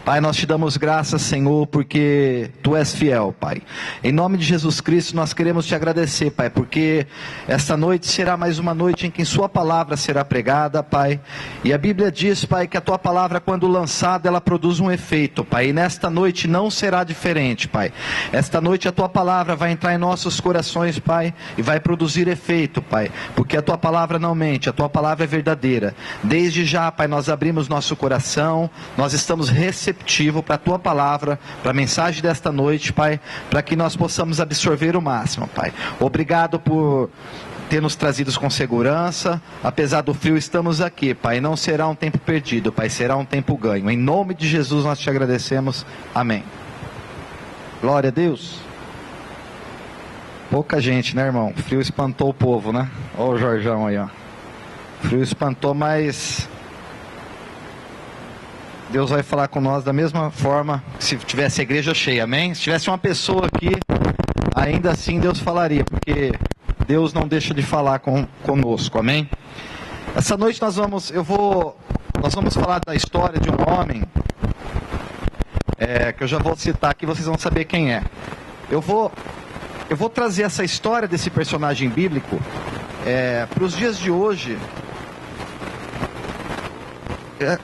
Pai, nós te damos graças, Senhor, porque Tu és fiel, Pai. Em nome de Jesus Cristo, nós queremos te agradecer, Pai, porque esta noite será mais uma noite em que Sua palavra será pregada, Pai. E a Bíblia diz, Pai, que a Tua palavra, quando lançada, ela produz um efeito, Pai. E nesta noite não será diferente, Pai. Esta noite a Tua palavra vai entrar em nossos corações, Pai, e vai produzir efeito, Pai. Porque a Tua palavra não mente, a Tua palavra é verdadeira. Desde já, Pai, nós abrimos nosso coração, nós estamos receptivos para a Tua palavra, para a mensagem desta noite, Pai, para que nós possamos absorver o máximo, Pai. Obrigado por ter nos trazido com segurança, apesar do frio estamos aqui, Pai. Não será um tempo perdido, Pai, será um tempo ganho. Em nome de Jesus nós te agradecemos, amém. Glória a Deus. Pouca gente, né, irmão? O frio espantou o povo, né? Olha o Jorjão aí, ó. O frio espantou, mas Deus vai falar com nós da mesma forma que se tivesse a igreja cheia, amém? Se tivesse uma pessoa aqui, ainda assim Deus falaria, porque Deus não deixa de falar conosco, amém? Essa noite nós vamos falar da história de um homem, que eu já vou citar aqui, vocês vão saber quem é. Eu vou trazer essa história desse personagem bíblico para os dias de hoje.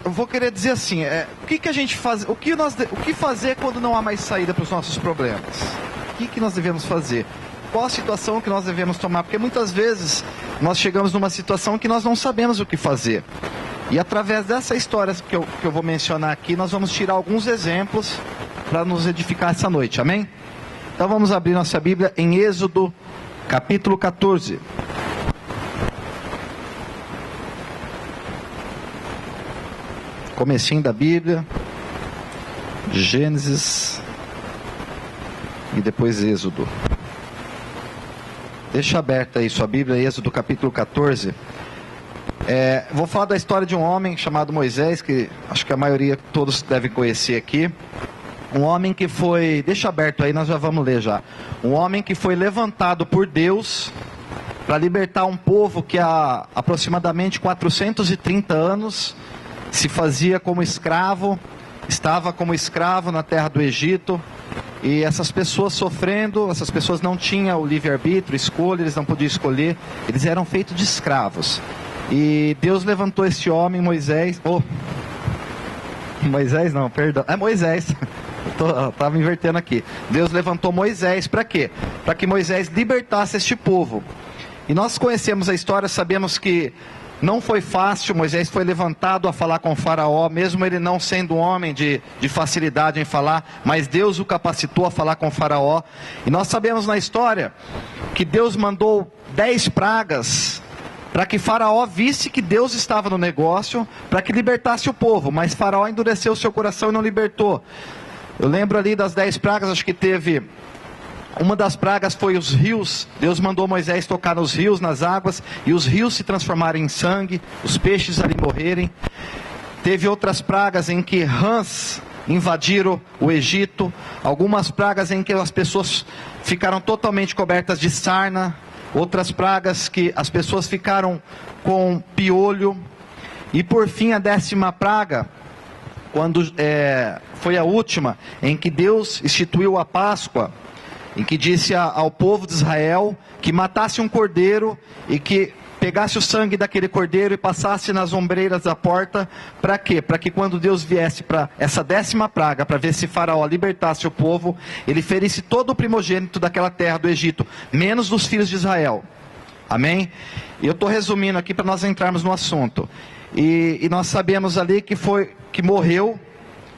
Eu vou querer dizer assim, o que a gente faz, o que fazer quando não há mais saída para os nossos problemas? O que nós devemos fazer? Qual a situação que nós devemos tomar? Porque muitas vezes nós chegamos numa situação que nós não sabemos o que fazer. E através dessa história que eu vou mencionar aqui, nós vamos tirar alguns exemplos para nos edificar essa noite, amém? Então vamos abrir nossa Bíblia em Êxodo, capítulo 14. Comecinho da Bíblia, Gênesis e depois Êxodo. Deixa aberta aí sua Bíblia, Êxodo capítulo 14. Vou falar da história de um homem chamado Moisés, que acho que a maioria, todos devem conhecer aqui. Um homem que foi, deixa aberto aí, nós já vamos ler já. Um homem que foi levantado por Deus para libertar um povo que há aproximadamente 430 anos se fazia como escravo, estava como escravo na terra do Egito, e essas pessoas sofrendo, essas pessoas não tinham o livre-arbítrio, escolha, eles não podiam escolher, eles eram feitos de escravos. E Deus levantou esse homem, Moisés, Moisés não, perdão, Moisés, estava invertendo aqui. Deus levantou Moisés para quê? Para que Moisés libertasse este povo. E nós conhecemos a história, sabemos que não foi fácil. Moisés foi levantado a falar com o faraó, mesmo ele não sendo um homem de facilidade em falar, mas Deus o capacitou a falar com o faraó. E nós sabemos na história que Deus mandou 10 pragas para que faraó visse que Deus estava no negócio, para que libertasse o povo, mas faraó endureceu o seu coração e não libertou. Eu lembro ali das 10 pragas, acho que teve... Uma das pragas foi os rios. Deus mandou Moisés tocar nos rios, nas águas, e os rios se transformarem em sangue, os peixes ali morrerem. Teve outras pragas em que rãs invadiram o Egito, algumas pragas em que as pessoas ficaram totalmente cobertas de sarna, outras pragas que as pessoas ficaram com piolho, e por fim a 10ª praga, quando foi a última, em que Deus instituiu a Páscoa, em que disse ao povo de Israel que matasse um cordeiro e que pegasse o sangue daquele cordeiro e passasse nas ombreiras da porta. Para quê? Para que quando Deus viesse para essa 10ª praga, para ver se faraó libertasse o povo, ele ferisse todo o primogênito daquela terra do Egito, menos dos filhos de Israel. Amém? E eu estou resumindo aqui para nós entrarmos no assunto. E nós sabemos ali que morreu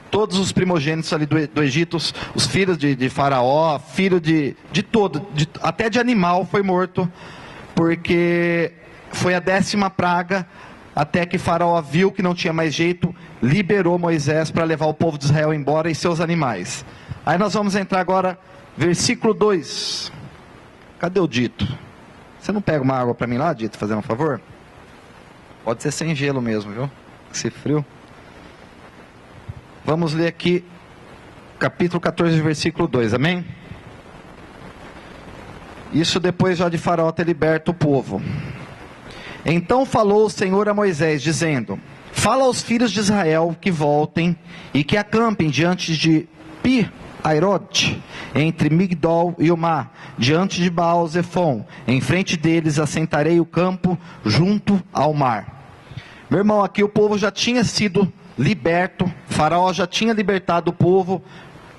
todos os primogênitos ali do Egito, os filhos de faraó, filho de todo, até de animal foi morto, porque foi a 10ª praga, até que faraó viu que não tinha mais jeito, liberou Moisés para levar o povo de Israel embora e seus animais. Aí nós vamos entrar agora, versículo 2. Cadê o Dito? Você não pega uma água para mim lá, Dito, fazendo um favor? Pode ser sem gelo mesmo, viu? Esse frio. Vamos ler aqui, capítulo 14, versículo 2, amém? Isso depois já de faraó ter liberto o povo. Então falou o Senhor a Moisés, dizendo: fala aos filhos de Israel que voltem e que acampem diante de Pi-Hairot, entre Migdol e o mar, diante de Baal-Zefon. Em frente deles assentarei o campo junto ao mar. Meu irmão, aqui o povo já tinha sido liberto, Faraó já tinha libertado o povo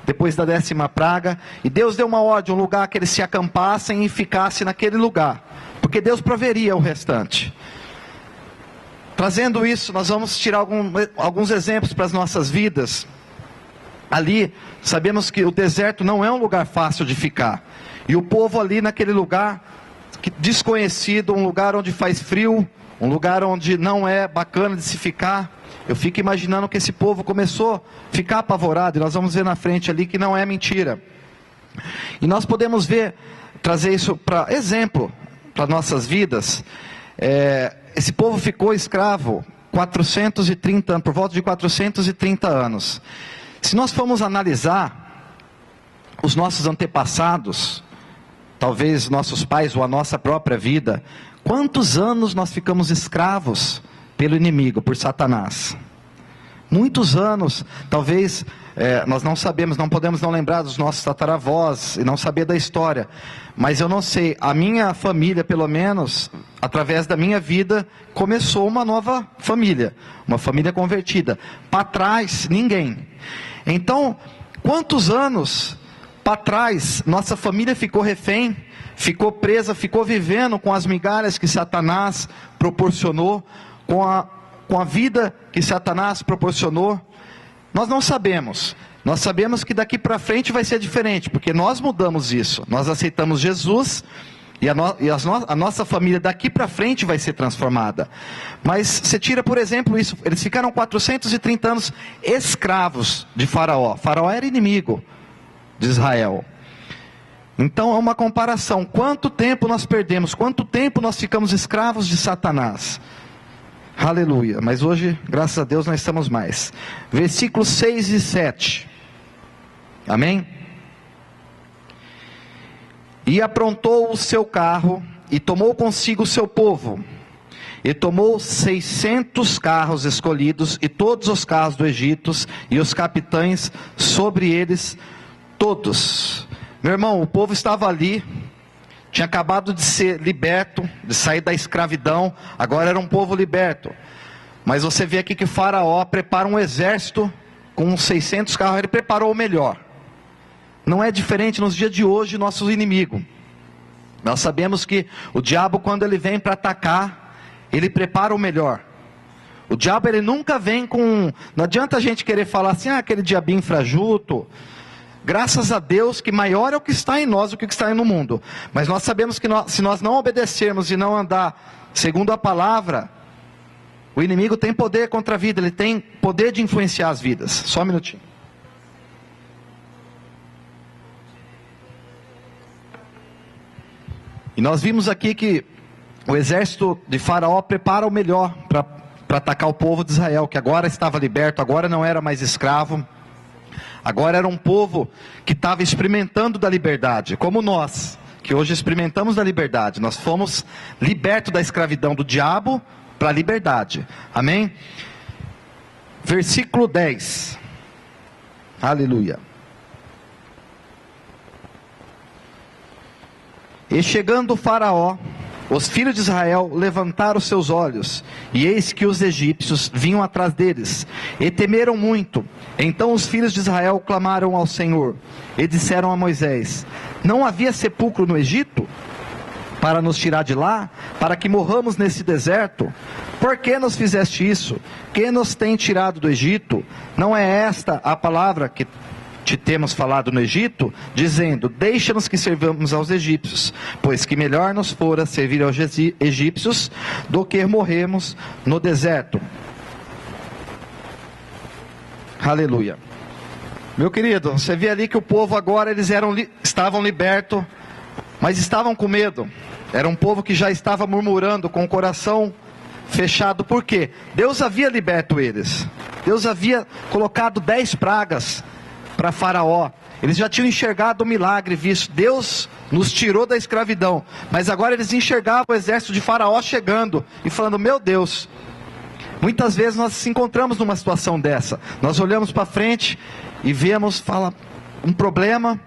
depois da 10ª praga, e Deus deu uma ordem, um lugar que eles se acampassem e ficassem naquele lugar, porque Deus proveria o restante. Trazendo isso, nós vamos tirar alguns exemplos para as nossas vidas. Ali, sabemos que o deserto não é um lugar fácil de ficar, e o povo ali naquele lugar desconhecido, um lugar onde faz frio, um lugar onde não é bacana de se ficar. Eu fico imaginando que esse povo começou a ficar apavorado, e nós vamos ver na frente ali que não é mentira. E nós podemos ver, trazer isso para exemplo, para nossas vidas. Esse povo ficou escravo 430 anos, por volta de 430 anos. Se nós formos analisar os nossos antepassados, talvez nossos pais ou a nossa própria vida, quantos anos nós ficamos escravos pelo inimigo, por Satanás? Muitos anos. Talvez nós não sabemos, não podemos não lembrar dos nossos tataravós e não saber da história, mas eu não sei, a minha família, pelo menos, através da minha vida, começou uma nova família, uma família convertida. Para trás, ninguém. Então, quantos anos para trás nossa família ficou refém, ficou presa, ficou vivendo com as migalhas que Satanás proporcionou, com a vida que Satanás proporcionou? Nós não sabemos. Nós sabemos que daqui para frente vai ser diferente, porque nós mudamos isso. Nós aceitamos Jesus, e a nossa família daqui para frente vai ser transformada. Mas você tira, por exemplo, isso. Eles ficaram 430 anos escravos de Faraó. Faraó era inimigo de Israel. Então é uma comparação. Quanto tempo nós perdemos? Quanto tempo nós ficamos escravos de Satanás? Aleluia. Mas hoje, graças a Deus, nós estamos mais. Versículos 6 e 7. Amém? E aprontou o seu carro, e tomou consigo o seu povo, e tomou 600 carros escolhidos, e todos os carros do Egito, e os capitães sobre eles todos. Meu irmão, o povo estava ali, tinha acabado de ser liberto, de sair da escravidão, agora era um povo liberto. Mas você vê aqui que Faraó prepara um exército com uns 600 carros, ele preparou o melhor. Não é diferente nos dias de hoje, nosso inimigo. Nós sabemos que o diabo, quando ele vem para atacar, ele prepara o melhor. O diabo, ele nunca vem com... Não adianta a gente querer falar assim, aquele diabinho frajuto. Graças a Deus que maior é o que está em nós do que o que está no mundo. Mas nós sabemos que se nós não obedecermos e não andar segundo a palavra, o inimigo tem poder contra a vida, ele tem poder de influenciar as vidas. Só um minutinho. E nós vimos aqui que o exército de Faraó prepara o melhor para atacar o povo de Israel, que agora estava liberto, agora não era mais escravo. Agora era um povo que estava experimentando da liberdade, como nós, que hoje experimentamos da liberdade. Nós fomos libertos da escravidão do diabo para a liberdade. Amém? Versículo 10. Aleluia. E chegando o Faraó, os filhos de Israel levantaram seus olhos, e eis que os egípcios vinham atrás deles, e temeram muito. Então os filhos de Israel clamaram ao Senhor, e disseram a Moisés: não havia sepulcro no Egito, para nos tirar de lá, para que morramos nesse deserto? Por que nos fizeste isso? Quem nos tem tirado do Egito? Não é esta a palavra que te temos falado no Egito, dizendo: deixa-nos que servamos aos egípcios, pois que melhor nos fora servir aos egípcios do que morrermos no deserto. Aleluia. Meu querido, você vê ali que o povo agora, eles estavam libertos, mas estavam com medo. Era um povo que já estava murmurando, com o coração fechado. Por quê? Deus havia liberto eles. Deus havia colocado 10 pragas para Faraó. Eles já tinham enxergado o milagre, visto. Deus nos tirou da escravidão. Mas agora eles enxergavam o exército de Faraó chegando e falando: meu Deus, Muitas vezes nós nos encontramos numa situação dessa. Nós olhamos para frente e vemos, um problema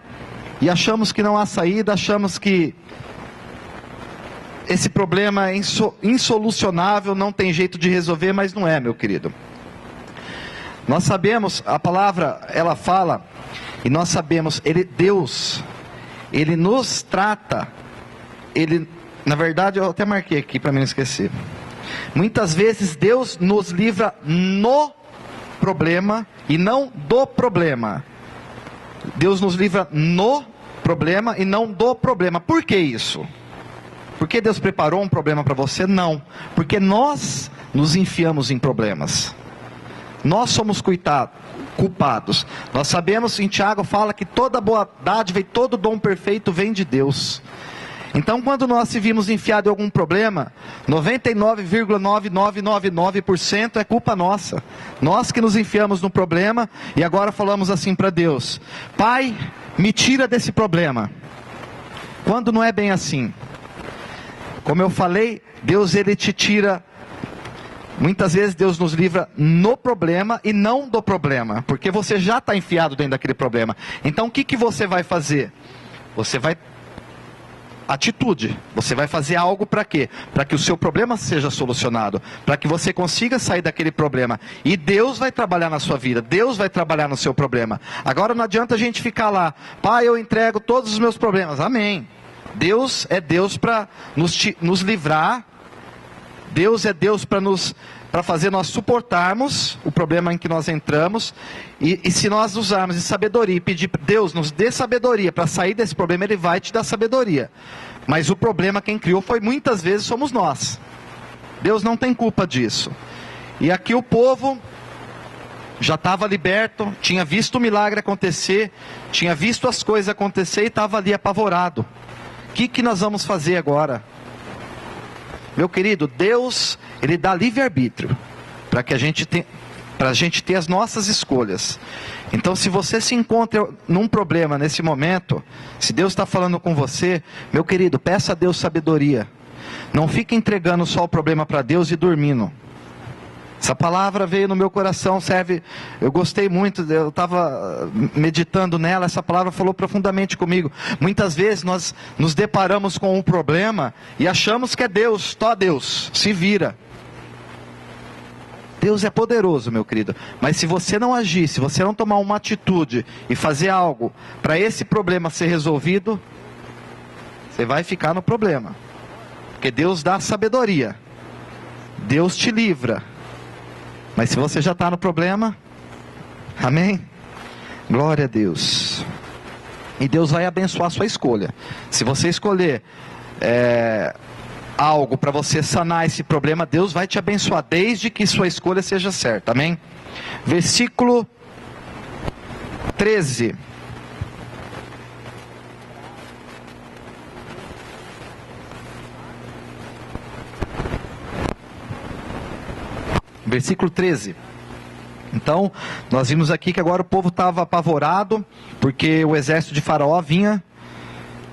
e achamos que não há saída, achamos que esse problema é insolucionável, não tem jeito de resolver, mas não é, meu querido. Nós sabemos, a palavra, ela fala, e nós sabemos, Deus, Ele nos trata, na verdade, eu até marquei aqui para mim não esquecer. Muitas vezes Deus nos livra no problema e não do problema. Deus nos livra no problema e não do problema. Por que isso? Porque Deus preparou um problema para você? Não. Porque nós nos enfiamos em problemas. Nós somos culpados. Nós sabemos, em Tiago fala que toda boa dádiva e todo dom perfeito vem de Deus. Então, quando nós se vimos enfiados em algum problema, 99,9999% é culpa nossa. Nós que nos enfiamos no problema e agora falamos assim para Deus: Pai, me tira desse problema. Quando não é bem assim. Como eu falei, Deus, Ele te tira. Muitas vezes Deus nos livra no problema e não do problema, porque você já está enfiado dentro daquele problema. Então o que você vai fazer? Atitude. Você vai fazer algo para quê? Para que o seu problema seja solucionado, para que você consiga sair daquele problema. E Deus vai trabalhar na sua vida, Deus vai trabalhar no seu problema. Agora não adianta a gente ficar lá: Pai, eu entrego todos os meus problemas. Amém. Deus é Deus para nos livrar. Deus é Deus para fazer nós suportarmos o problema em que nós entramos. E se nós usarmos de sabedoria e pedir, Deus nos dê sabedoria para sair desse problema, Ele vai te dar sabedoria. Mas o problema quem criou muitas vezes somos nós. Deus não tem culpa disso. E aqui o povo já estava liberto, tinha visto o milagre acontecer, tinha visto as coisas acontecer e estava ali apavorado. O que nós vamos fazer agora? Meu querido, Deus, Ele dá livre-arbítrio para que a gente ter as nossas escolhas. Então, se você se encontra num problema nesse momento, se Deus está falando com você, meu querido, peça a Deus sabedoria. Não fique entregando só o problema para Deus e dormindo. Essa palavra veio no meu coração, eu gostei muito, eu estava meditando nela, essa palavra falou profundamente comigo. Muitas vezes nós nos deparamos com um problema e achamos que é Deus, só Deus, se vira. Deus é poderoso, meu querido, mas se você não agir, se você não tomar uma atitude e fazer algo para esse problema ser resolvido, você vai ficar no problema. Porque Deus dá sabedoria, Deus te livra. Mas se você já está no problema, amém? Glória a Deus. E Deus vai abençoar a sua escolha. Se você escolher algo para você sanar esse problema, Deus vai te abençoar, desde que sua escolha seja certa, amém? Versículo 13. Versículo 13. Então, nós vimos aqui que agora o povo estava apavorado, porque o exército de Faraó vinha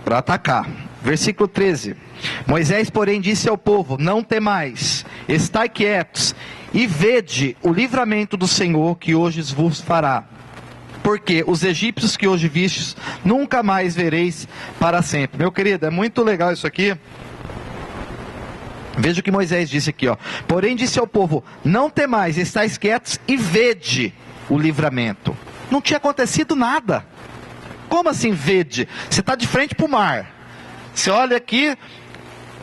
para atacar. Versículo 13. Moisés, porém, disse ao povo: não temais, estai quietos, e vede o livramento do Senhor que hoje vos fará. Porque os egípcios que hoje vistes, nunca mais vereis para sempre. Meu querido, é muito legal isso aqui. Veja o que Moisés disse aqui, ó. Porém disse ao povo: não temais, estais quietos e vede o livramento. Não tinha acontecido nada. Como assim vede? Você está de frente para o mar. Você olha aqui,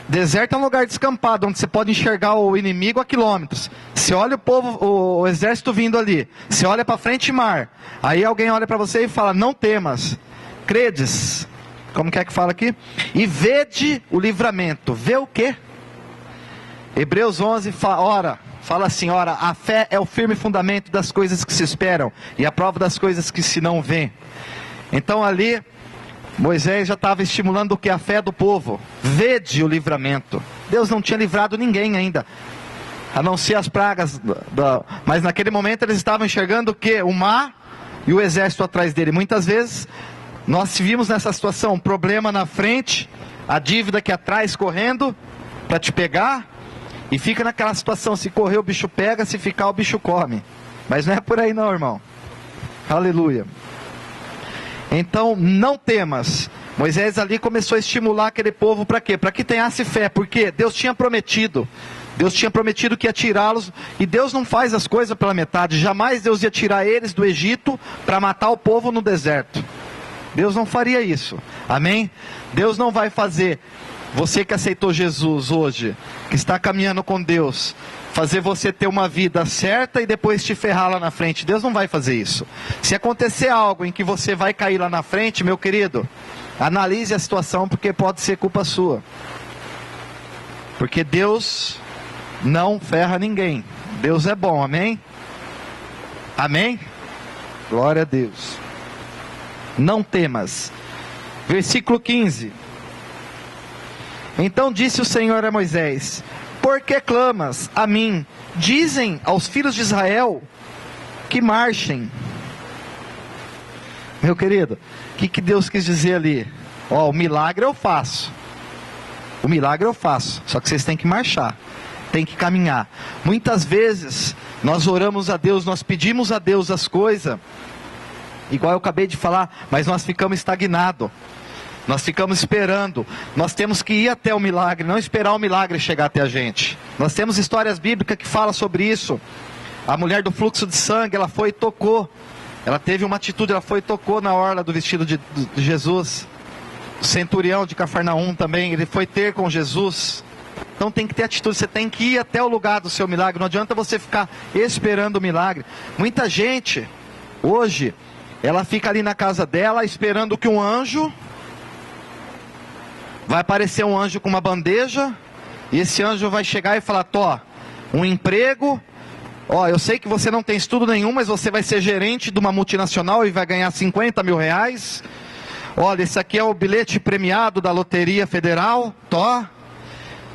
deserto é um lugar descampado, onde você pode enxergar o inimigo a quilômetros. Você olha o povo, o exército vindo ali. Você olha para frente e mar. Aí alguém olha para você e fala: não temas, credes. Como que é que fala aqui? E vede o livramento. Vê o quê? Hebreus 11 fala assim: ora, a fé é o firme fundamento das coisas que se esperam e a prova das coisas que se não vêem. Então ali, Moisés já estava estimulando o que? A fé do povo. Vede o livramento. Deus não tinha livrado ninguém ainda, a não ser as pragas, mas naquele momento eles estavam enxergando o que? O mar e o exército atrás dele. Muitas vezes nós se vimos nessa situação, um problema na frente, a dívida aqui atrás correndo para te pegar. E fica naquela situação, se correr o bicho pega, se ficar o bicho come. Mas não é por aí não, irmão. Aleluia. Então, não temas. Moisés ali começou a estimular aquele povo para quê? Para que tenhasse fé, porque Deus tinha prometido. Deus tinha prometido que ia tirá-los, e Deus não faz as coisas pela metade. Jamais Deus ia tirar eles do Egito para matar o povo no deserto. Deus não faria isso. Amém? Deus não vai fazer você que aceitou Jesus hoje, que está caminhando com Deus, fazer você ter uma vida certa e depois te ferrar lá na frente. Deus não vai fazer isso. Se acontecer algo em que você vai cair lá na frente, meu querido, analise a situação, porque pode ser culpa sua. Porque Deus não ferra ninguém. Deus é bom, amém? Amém? Glória a Deus. Não temas. Versículo 15. Então disse o Senhor a Moisés: por que clamas a mim? Dizem aos filhos de Israel que marchem. Meu querido, o que Deus quis dizer ali? Ó, o milagre eu faço. O milagre eu faço. Só que vocês têm que marchar. Tem que caminhar. Muitas vezes nós oramos a Deus, nós pedimos a Deus as coisas, igual eu acabei de falar, mas nós ficamos estagnados. Nós ficamos esperando. Nós temos que ir até o milagre, não esperar o milagre chegar até a gente. Nós temos histórias bíblicas que falam sobre isso. A mulher do fluxo de sangue, ela foi e tocou. Ela teve uma atitude, ela foi e tocou na orla do vestido de Jesus. O centurião de Cafarnaum também, ele foi ter com Jesus. Então tem que ter atitude, você tem que ir até o lugar do seu milagre. Não adianta você ficar esperando o milagre. Muita gente, hoje, ela fica ali na casa dela esperando que um anjo... vai aparecer um anjo com uma bandeja, e esse anjo vai chegar e falar: Tó, um emprego, ó, eu sei que você não tem estudo nenhum, mas você vai ser gerente de uma multinacional e vai ganhar 50 mil reais. Olha, esse aqui é o bilhete premiado da Loteria Federal, Tó.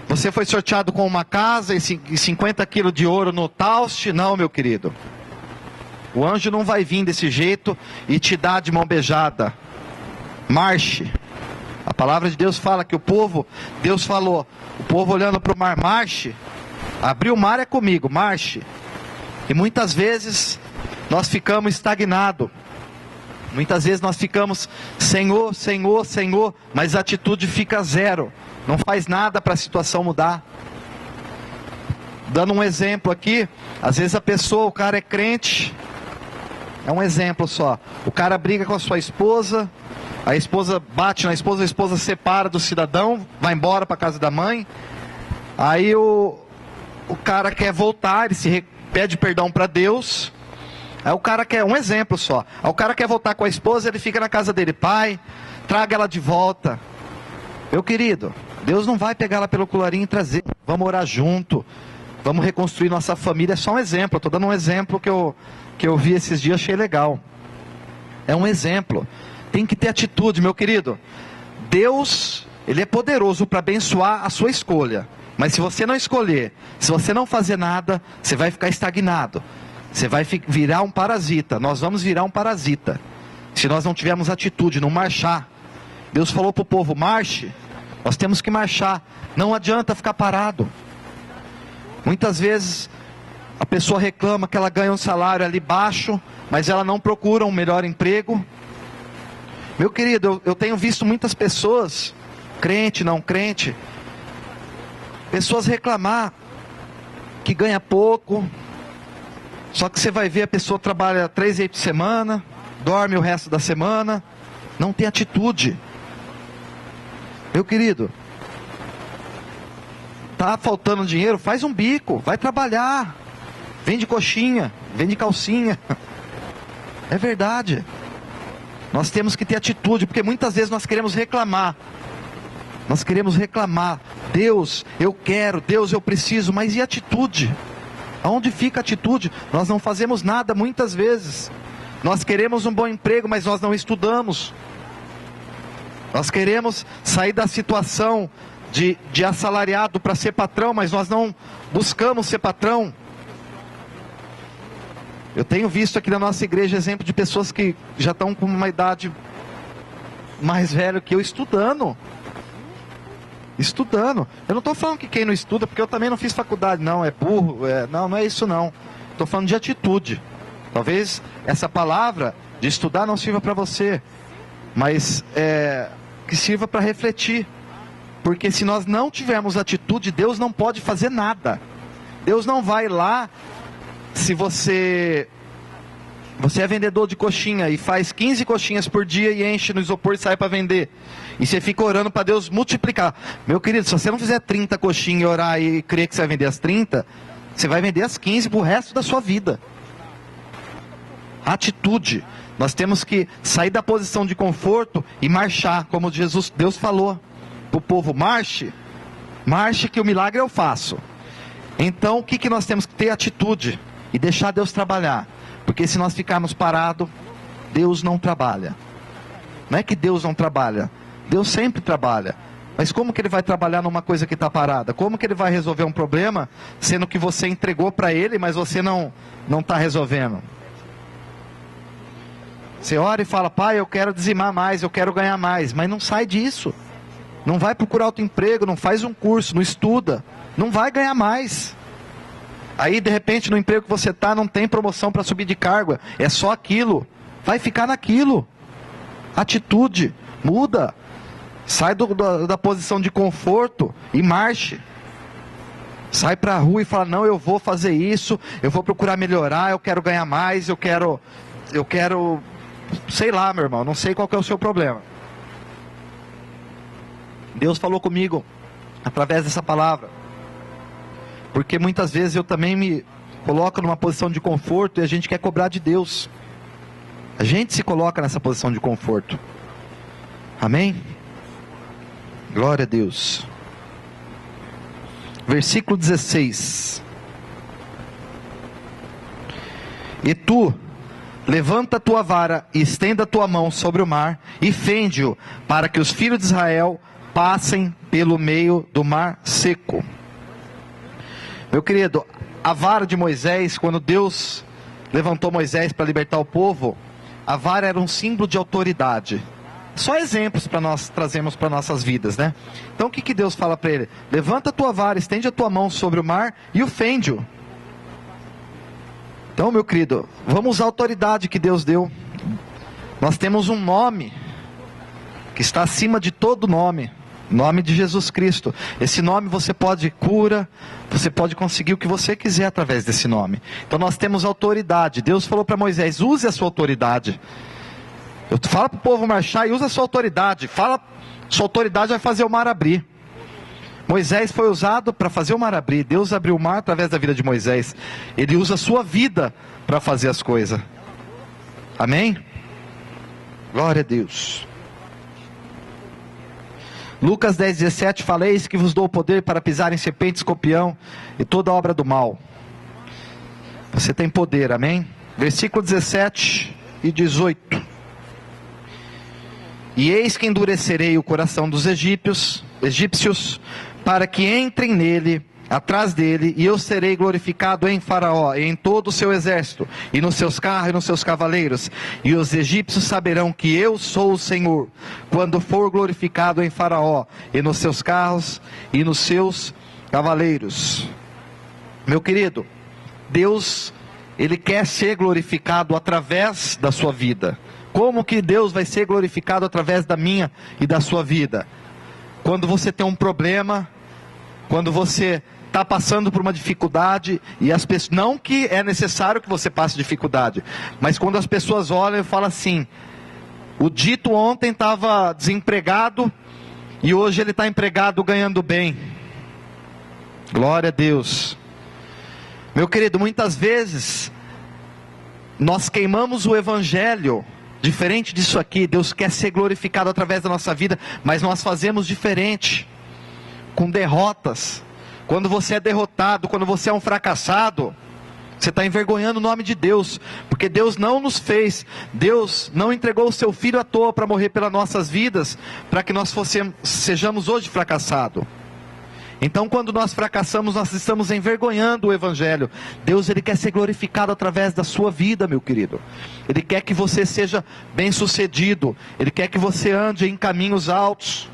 Você foi sorteado com uma casa e 50 quilos de ouro no Taust. Não, meu querido. O anjo não vai vir desse jeito e te dar de mão beijada. Marche. A palavra de Deus fala que o povo, Deus falou, o povo olhando para o mar: marche. Abrir o mar é comigo, marche. E muitas vezes nós ficamos estagnados. Muitas vezes nós ficamos: Senhor, Senhor, Senhor, mas a atitude fica zero. Não faz nada para a situação mudar. Dando um exemplo aqui, às vezes a pessoa, o cara é crente, é um exemplo só. O cara briga com a sua esposa, a esposa bate na esposa, a esposa separa do cidadão, vai embora para a casa da mãe. Aí o cara quer voltar, ele pede perdão para Deus. Aí o cara quer, um exemplo só, aí o cara quer voltar com a esposa, ele fica na casa dele: pai, traga ela de volta. Meu querido, Deus não vai pegar ela pelo colarinho e trazer. Vamos orar junto, vamos reconstruir nossa família. É só um exemplo, estou dando um exemplo que eu vi esses dias, achei legal. É um exemplo. Tem que ter atitude, meu querido. Deus, Ele é poderoso para abençoar a sua escolha. Mas se você não escolher, se você não fazer nada, você vai ficar estagnado. Você vai virar um parasita. Nós vamos virar um parasita se nós não tivermos atitude, não marchar. Deus falou para o povo: marche. Nós temos que marchar. Não adianta ficar parado. Muitas vezes a pessoa reclama que ela ganha um salário ali baixo, mas ela não procura um melhor emprego. Meu querido, eu tenho visto muitas pessoas, crente, não crente, pessoas reclamar que ganha pouco. Só que você vai ver, a pessoa trabalha 3 vezes por semana, dorme o resto da semana, não tem atitude. Meu querido, tá faltando dinheiro? Faz um bico, vai trabalhar, vende coxinha, vende calcinha. É verdade. Nós temos que ter atitude, porque muitas vezes nós queremos reclamar. Nós queremos reclamar: Deus, eu quero, Deus, eu preciso, mas e a atitude? Aonde fica a atitude? Nós não fazemos nada muitas vezes. Nós queremos um bom emprego, mas nós não estudamos. Nós queremos sair da situação de assalariado para ser patrão, mas nós não buscamos ser patrão. Eu tenho visto aqui na nossa igreja exemplo de pessoas que já estão com uma idade mais velha que eu estudando. Estudando. Eu não estou falando que quem não estuda, porque eu também não fiz faculdade, não, é burro. Não, não é isso não. Estou falando de atitude. Talvez essa palavra de estudar não sirva para você, mas que sirva para refletir. Porque se nós não tivermos atitude, Deus não pode fazer nada. Deus não vai lá, se você é vendedor de coxinha e faz 15 coxinhas por dia e enche no isopor e sai para vender. E você fica orando para Deus multiplicar. Meu querido, se você não fizer 30 coxinhas e orar e crer que você vai vender as 30, você vai vender as 15 pro resto da sua vida. Atitude. Nós temos que sair da posição de conforto e marchar, como Deus falou para o povo, marche que o milagre eu faço. Então o que nós temos que ter? Atitude e deixar Deus trabalhar. Porque se nós ficarmos parados, Deus não trabalha. Não é que Deus não trabalha, Deus sempre trabalha. Mas como que Ele vai trabalhar numa coisa que está parada? Como que Ele vai resolver um problema, sendo que você entregou para Ele, mas você não está resolvendo? Você ora e fala, pai, eu quero dizimar mais, eu quero ganhar mais. Mas não sai disso. Não vai procurar outro emprego, não faz um curso, não estuda. Não vai ganhar mais. Aí de repente no emprego que você está não tem promoção para subir de cargo. É só aquilo. Vai ficar naquilo. Atitude. Muda. Sai da posição de conforto e marche. Sai para a rua e fala, não, eu vou fazer isso, eu vou procurar melhorar, eu quero ganhar mais, eu quero, sei lá, meu irmão, não sei qual que é o seu problema. Deus falou comigo através dessa palavra. Porque muitas vezes eu também me coloco numa posição de conforto e a gente quer cobrar de Deus. A gente se coloca nessa posição de conforto. Amém? Glória a Deus. Versículo 16. E tu, levanta a tua vara e estenda a tua mão sobre o mar e fende-o, para que os filhos de Israel passem pelo meio do mar seco. Meu querido, a vara de Moisés, quando Deus levantou Moisés para libertar o povo, a vara era um símbolo de autoridade. Só exemplos para nós trazermos para nossas vidas, né? Então o que Deus fala para ele? Levanta a tua vara, estende a tua mão sobre o mar e o fende-o. Então, meu querido, vamos usar a autoridade que Deus deu. Nós temos um nome que está acima de todo nome. Nome de Jesus Cristo. Esse nome você pode cura, você pode conseguir o que você quiser através desse nome. Então nós temos autoridade. Deus falou para Moisés, use a sua autoridade. Fala para o povo marchar e usa a sua autoridade. Sua autoridade vai fazer o mar abrir. Moisés foi usado para fazer o mar abrir. Deus abriu o mar através da vida de Moisés. Ele usa a sua vida para fazer as coisas. Amém? Glória a Deus. Lucas 10:17 fala, eis que vos dou o poder para pisar em serpente, escorpião e toda obra do mal. Você tem poder, amém? Versículo 17 e 18. E eis que endurecerei o coração dos egípcios, para que entrem nele, atrás dele, e eu serei glorificado em Faraó, e em todo o seu exército, e nos seus carros e nos seus cavaleiros, e os egípcios saberão que eu sou o Senhor, quando for glorificado em Faraó, e nos seus carros e nos seus cavaleiros. Meu querido, Deus, Ele quer ser glorificado através da sua vida. Como que Deus vai ser glorificado através da minha e da sua vida? Quando você tem um problema, quando você está passando por uma dificuldade, e as pessoas, não que é necessário que você passe dificuldade, mas quando as pessoas olham e falam assim, o dito ontem estava desempregado, e hoje ele está empregado ganhando bem. Glória a Deus. Meu querido, muitas vezes, nós queimamos o evangelho. Diferente disso aqui, Deus quer ser glorificado através da nossa vida, mas nós fazemos diferente, com derrotas. Quando você é derrotado, quando você é um fracassado, você está envergonhando o nome de Deus, porque Deus não nos fez, Deus não entregou o seu Filho à toa para morrer pelas nossas vidas, para que nós sejamos hoje fracassados. Então quando nós fracassamos, nós estamos envergonhando o Evangelho. Deus, Ele quer ser glorificado através da sua vida, meu querido. Ele quer que você seja bem sucedido, Ele quer que você ande em caminhos altos.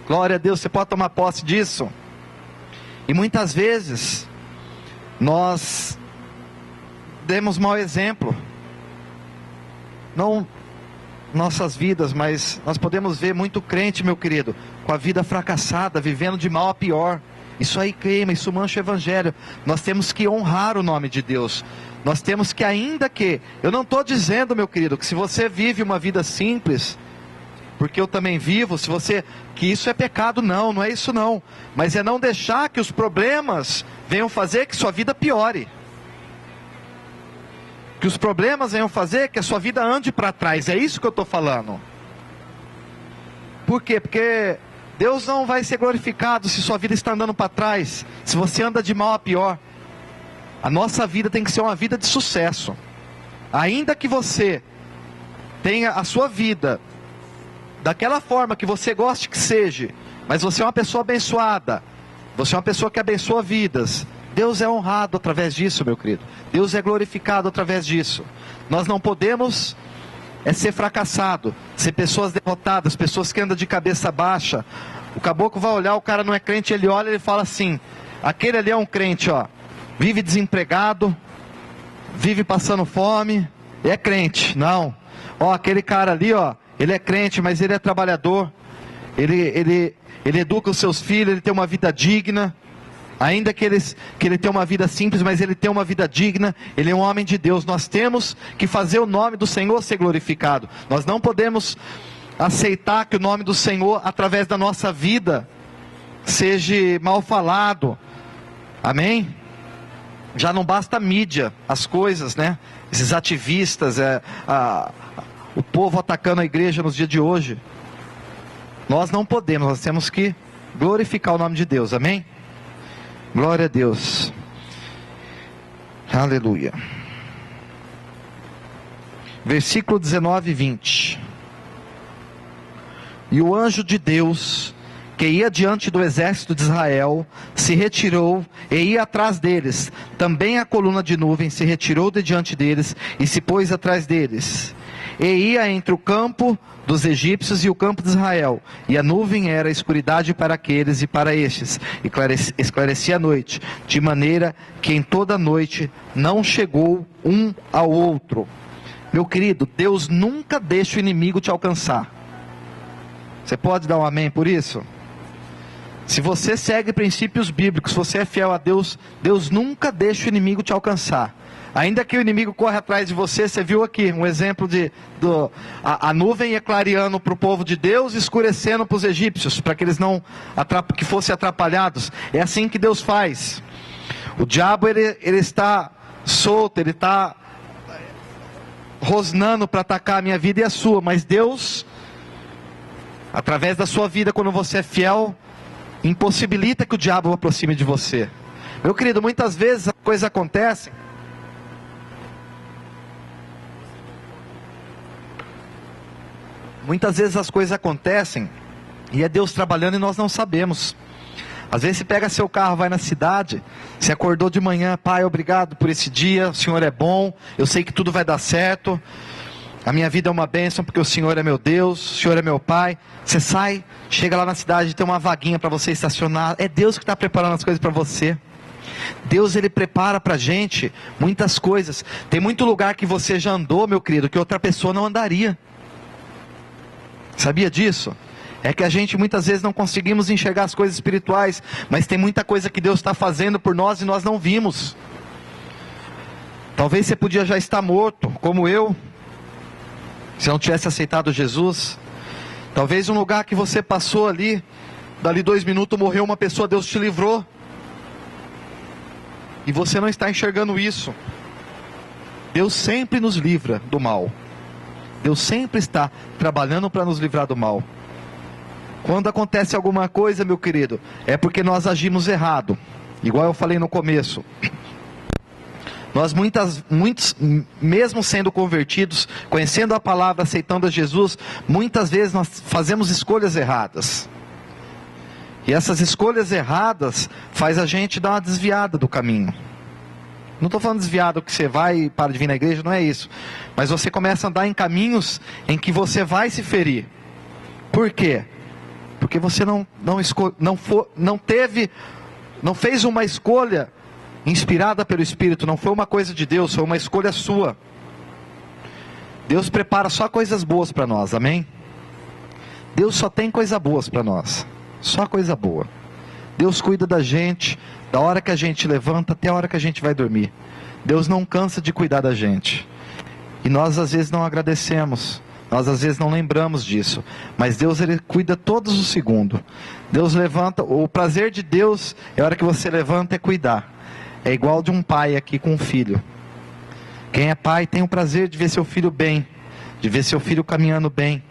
Glória a Deus, você pode tomar posse disso. E muitas vezes nós demos mau exemplo, não nossas vidas, mas nós podemos ver muito crente, meu querido, com a vida fracassada, vivendo de mal a pior. Isso aí queima, isso mancha o evangelho. Nós temos que honrar o nome de Deus. Nós temos que, ainda que, eu não estou dizendo, meu querido, que se você vive uma vida simples, porque eu também vivo, que isso é pecado, não é isso não. Mas é não deixar que os problemas venham fazer que sua vida piore. Que os problemas venham fazer que a sua vida ande para trás. É isso que eu estou falando. Por quê? Porque Deus não vai ser glorificado se sua vida está andando para trás. Se você anda de mal a pior. A nossa vida tem que ser uma vida de sucesso. Ainda que você tenha a sua vida daquela forma que você goste que seja, mas você é uma pessoa abençoada, você é uma pessoa que abençoa vidas, Deus é honrado através disso, meu querido. Deus é glorificado através disso. Nós não podemos ser fracassado, ser pessoas derrotadas, pessoas que andam de cabeça baixa. O caboclo vai olhar, o cara não é crente, ele olha e ele fala assim: aquele ali é um crente, ó, vive desempregado, vive passando fome, é crente. Não, ó, aquele cara ali, ó, ele é crente, mas ele é trabalhador, ele educa os seus filhos, ele tem uma vida digna. Ainda que ele tenha uma vida simples, mas ele tem uma vida digna, ele é um homem de Deus. Nós temos que fazer o nome do Senhor ser glorificado. Nós não podemos aceitar que o nome do Senhor, através da nossa vida, seja mal falado. Amém? Já não basta a mídia, as coisas, né? Esses ativistas, o povo atacando a igreja nos dias de hoje. Nós não podemos, nós temos que glorificar o nome de Deus, amém? Glória a Deus. Aleluia. Versículo 19 e 20. E o anjo de Deus, que ia diante do exército de Israel, se retirou e ia atrás deles. Também a coluna de nuvem se retirou de diante deles e se pôs atrás deles. E ia entre o campo dos egípcios e o campo de Israel, e a nuvem era escuridade para aqueles e para estes, e esclarecia a noite, de maneira que em toda a noite não chegou um ao outro. Meu querido, Deus nunca deixa o inimigo te alcançar. Você pode dar um amém por isso? Se você segue princípios bíblicos, se você é fiel a Deus, Deus nunca deixa o inimigo te alcançar. Ainda que o inimigo corra atrás de você, você viu aqui um exemplo a nuvem ia clareando para o povo de Deus, escurecendo para os egípcios, para que eles que fossem atrapalhados. É assim que Deus faz. O diabo ele está solto, ele está rosnando para atacar a minha vida e a sua, mas Deus, através da sua vida, quando você é fiel, impossibilita que o diabo aproxime de você. Meu querido, muitas vezes as coisas acontecem. Muitas vezes as coisas acontecem e é Deus trabalhando e nós não sabemos. Às vezes você pega seu carro, vai na cidade, você acordou de manhã: Pai, obrigado por esse dia, o Senhor é bom, eu sei que tudo vai dar certo, a minha vida é uma bênção porque o Senhor é meu Deus, o Senhor é meu Pai. Você sai, chega lá na cidade, tem uma vaguinha para você estacionar, é Deus que está preparando as coisas para você. Deus, ele prepara para a gente muitas coisas. Tem muito lugar que você já andou, meu querido, que outra pessoa não andaria. Sabia disso? É que a gente muitas vezes não conseguimos enxergar as coisas espirituais, mas tem muita coisa que Deus está fazendo por nós e nós não vimos. Talvez você podia já estar morto, como eu, se não tivesse aceitado Jesus. Talvez um lugar que você passou ali, dali 2 minutos morreu uma pessoa, Deus te livrou, e você não está enxergando isso. Deus sempre nos livra do mal. Deus sempre está trabalhando para nos livrar do mal. Quando acontece alguma coisa, meu querido, é porque nós agimos errado. Igual eu falei no começo. Nós muitos, mesmo sendo convertidos, conhecendo a palavra, aceitando a Jesus, muitas vezes nós fazemos escolhas erradas. E essas escolhas erradas faz a gente dar uma desviada do caminho. Não estou falando desviado que você vai e para de vir na igreja, não é isso. Mas você começa a andar em caminhos em que você vai se ferir. Por quê? Porque você não fez uma escolha inspirada pelo Espírito, não foi uma coisa de Deus, foi uma escolha sua. Deus prepara só coisas boas para nós, amém? Deus só tem coisas boas para nós, só coisa boa. Deus cuida da gente, da hora que a gente levanta até a hora que a gente vai dormir. Deus não cansa de cuidar da gente. E nós às vezes não agradecemos, nós às vezes não lembramos disso. Mas Deus, Ele cuida todos os segundos. Deus levanta, o prazer de Deus é a hora que você levanta é cuidar. É igual de um pai aqui com um filho. Quem é pai tem o prazer de ver seu filho bem, de ver seu filho caminhando bem.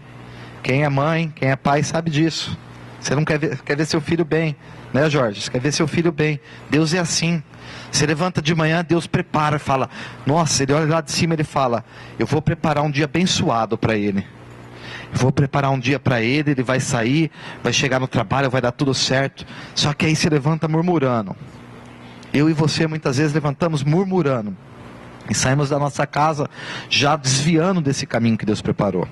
Quem é mãe, quem é pai sabe disso. Você não quer ver seu filho bem, né, Jorge? Você quer ver seu filho bem. Deus é assim. Você levanta de manhã, Deus prepara e fala, nossa, Ele olha lá de cima e Ele fala, eu vou preparar um dia abençoado para ele. Eu vou preparar um dia para ele, ele vai sair, vai chegar no trabalho, vai dar tudo certo. Só que aí você levanta murmurando. Eu e você muitas vezes levantamos murmurando. E saímos da nossa casa já desviando desse caminho que Deus preparou.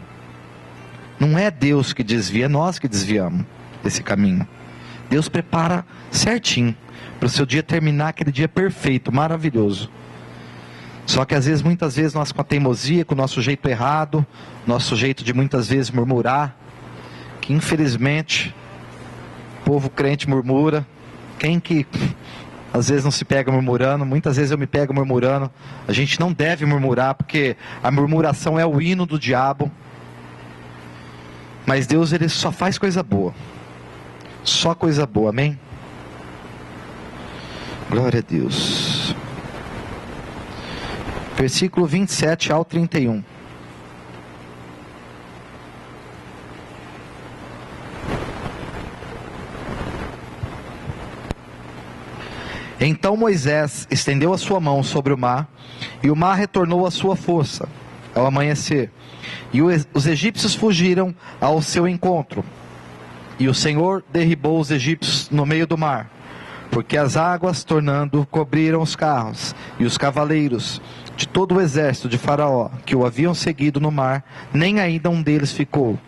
Não é Deus que desvia, é nós que desviamos desse caminho. Deus prepara certinho para o seu dia terminar aquele dia perfeito, maravilhoso. Só que às vezes, muitas vezes nós com a teimosia, com o nosso jeito errado, nosso jeito de muitas vezes murmurar, que infelizmente o povo crente murmura. Quem que às vezes não se pega murmurando? Muitas vezes eu me pego murmurando. A gente não deve murmurar, porque a murmuração é o hino do diabo. Mas Deus, Ele só faz coisa boa. Só coisa boa, amém? Glória a Deus. Versículo 27 ao 31. Então Moisés estendeu a sua mão sobre o mar, e o mar retornou à sua força, ao amanhecer. E os egípcios fugiram ao seu encontro. E o Senhor derribou os egípcios no meio do mar, porque as águas, tornando, cobriram os carros e os cavaleiros de todo o exército de Faraó, que o haviam seguido no mar, nem ainda um deles ficou.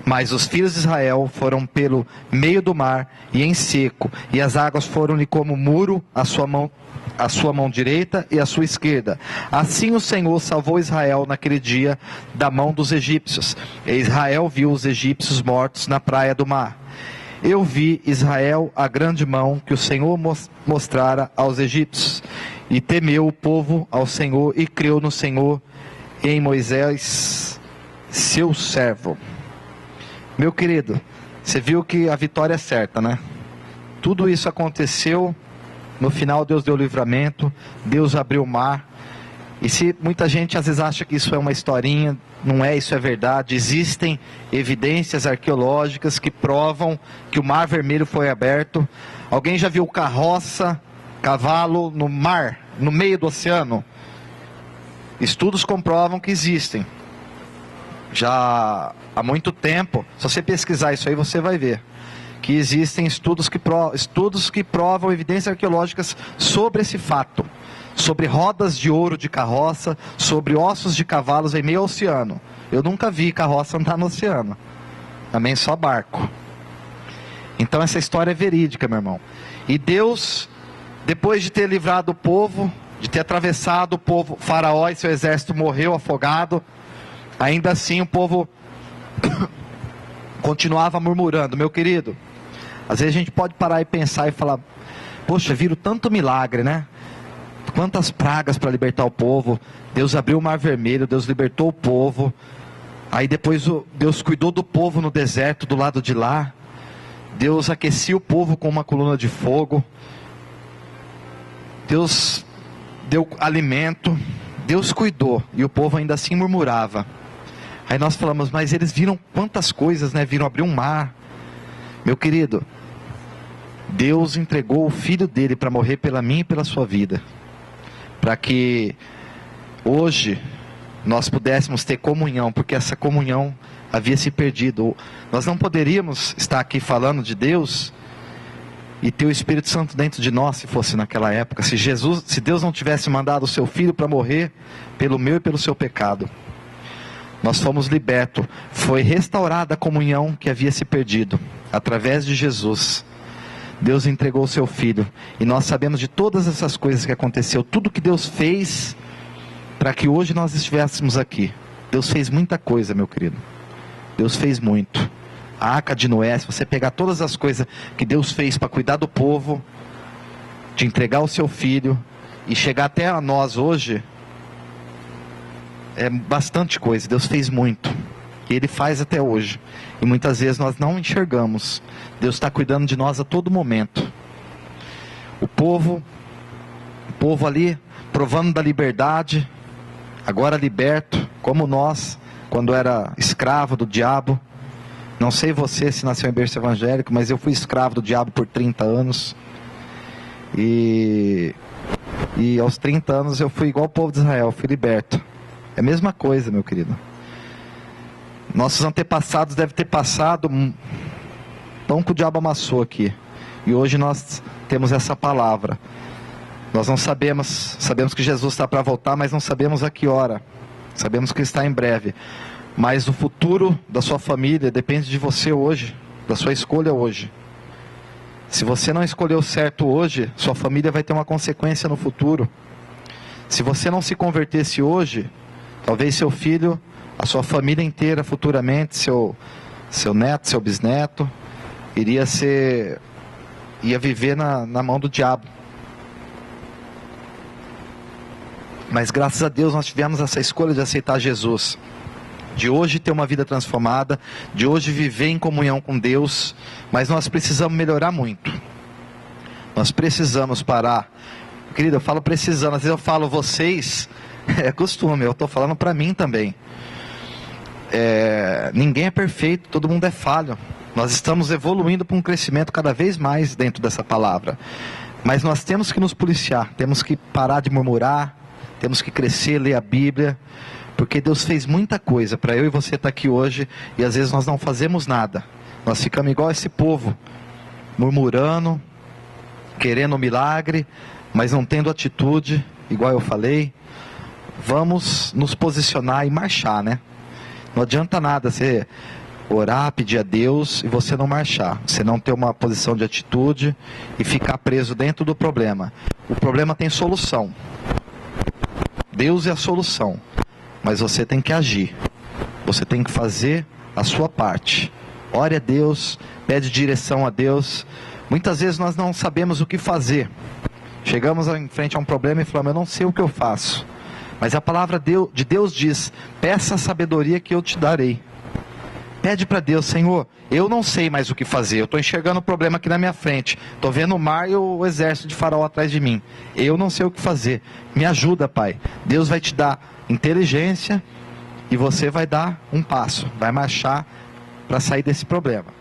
Mas os filhos de Israel foram pelo meio do mar e em seco, e as águas foram-lhe como muro à sua mão direita e à sua esquerda. Assim o Senhor salvou Israel naquele dia da mão dos egípcios. E Israel viu os egípcios mortos na praia do mar. Eu vi, Israel, a grande mão que o Senhor mostrara aos egípcios. E temeu o povo ao Senhor e creu no Senhor e em Moisés, seu servo. Meu querido, você viu que a vitória é certa, né? Tudo isso aconteceu, no final Deus deu o livramento, Deus abriu o mar. E se muita gente às vezes acha que isso é uma historinha, não é, isso é verdade. Existem evidências arqueológicas que provam que o Mar Vermelho foi aberto. Alguém já viu carroça, cavalo no mar, no meio do oceano? Estudos comprovam que existem. Já há muito tempo, se você pesquisar isso aí, você vai ver que existem estudos que provam evidências arqueológicas sobre esse fato, sobre rodas de ouro de carroça, sobre ossos de cavalos em meio ao oceano. Eu nunca vi carroça andar no oceano, também só barco. Então essa história é verídica, meu irmão. E Deus, depois de ter livrado o povo, de ter atravessado o povo, Faraó e seu exército morreu afogado, ainda assim o povo continuava murmurando. Meu querido, às vezes a gente pode parar e pensar e falar, poxa, viram tanto milagre, né? Quantas pragas para libertar o povo. Deus abriu o Mar Vermelho, Deus libertou o povo. Aí depois Deus cuidou do povo no deserto do lado de lá. Deus aquecia o povo com uma coluna de fogo. Deus deu alimento. Deus cuidou. E o povo ainda assim murmurava. Aí nós falamos, mas eles viram quantas coisas, né? Viram abrir um mar. Meu querido, Deus entregou o Filho dele para morrer pela minha e pela sua vida, para que hoje nós pudéssemos ter comunhão, porque essa comunhão havia se perdido. Nós não poderíamos estar aqui falando de Deus e ter o Espírito Santo dentro de nós, se fosse naquela época, se Deus não tivesse mandado o seu Filho para morrer pelo meu e pelo seu pecado. nós fomos libertos, foi restaurada a comunhão que havia se perdido, através de Jesus. Deus entregou o seu Filho, e nós sabemos de todas essas coisas que aconteceu, tudo que Deus fez, para que hoje nós estivéssemos aqui. Deus fez muita coisa, meu querido, Deus fez muito. A Arca de Noé, se você pegar todas as coisas que Deus fez para cuidar do povo, de entregar o seu Filho, e chegar até a nós hoje, é bastante coisa. Deus fez muito, e Ele faz até hoje, e muitas vezes nós não enxergamos. Deus está cuidando de nós a todo momento. O povo ali, provando da liberdade, agora liberto, como nós, quando era escravo do diabo. Não sei você se nasceu em berço evangélico, mas eu fui escravo do diabo por 30 anos, e aos 30 anos eu fui igual ao povo de Israel, fui liberto. É a mesma coisa, meu querido. Nossos antepassados devem ter passado pão que o diabo amassou aqui, e hoje nós temos essa palavra. Nós não sabemos que Jesus está para voltar, mas não sabemos a que hora. Sabemos que está em breve, mas o futuro da sua família depende de você hoje, da sua escolha hoje. Se você não escolheu certo hoje, sua família vai ter uma consequência no futuro. Se você não se convertesse hoje, talvez seu filho, a sua família inteira futuramente, seu neto, seu bisneto, ia viver na mão do diabo. Mas graças a Deus nós tivemos essa escolha de aceitar Jesus, de hoje ter uma vida transformada, de hoje viver em comunhão com Deus. Mas nós precisamos melhorar muito. Nós precisamos parar. Querido, eu falo precisando, às vezes eu falo vocês, é costume, eu estou falando para mim também. Ninguém é perfeito, todo mundo é falho. Nós estamos evoluindo para um crescimento cada vez mais dentro dessa palavra. Mas nós temos que nos policiar, temos que parar de murmurar, temos que crescer, ler a Bíblia, porque Deus fez muita coisa para eu e você estar aqui hoje, e às vezes nós não fazemos nada. Nós ficamos igual esse povo, murmurando, querendo um milagre, mas não tendo atitude, igual eu falei. Vamos nos posicionar e marchar, né? Não adianta nada você orar, pedir a Deus e você não marchar, você não ter uma posição de atitude e ficar preso dentro do problema. O problema tem solução. Deus é a solução, mas você tem que agir, você tem que fazer a sua parte. Ore a Deus, pede direção a Deus. Muitas vezes nós não sabemos o que fazer, chegamos em frente a um problema e falamos: eu não sei o que eu faço, mas a palavra de Deus diz: peça a sabedoria que eu te darei. Pede para Deus: Senhor, eu não sei mais o que fazer, eu estou enxergando o problema aqui na minha frente, estou vendo o mar e o exército de Faraó atrás de mim, eu não sei o que fazer, me ajuda, Pai. Deus vai te dar inteligência e você vai dar um passo, vai marchar para sair desse problema.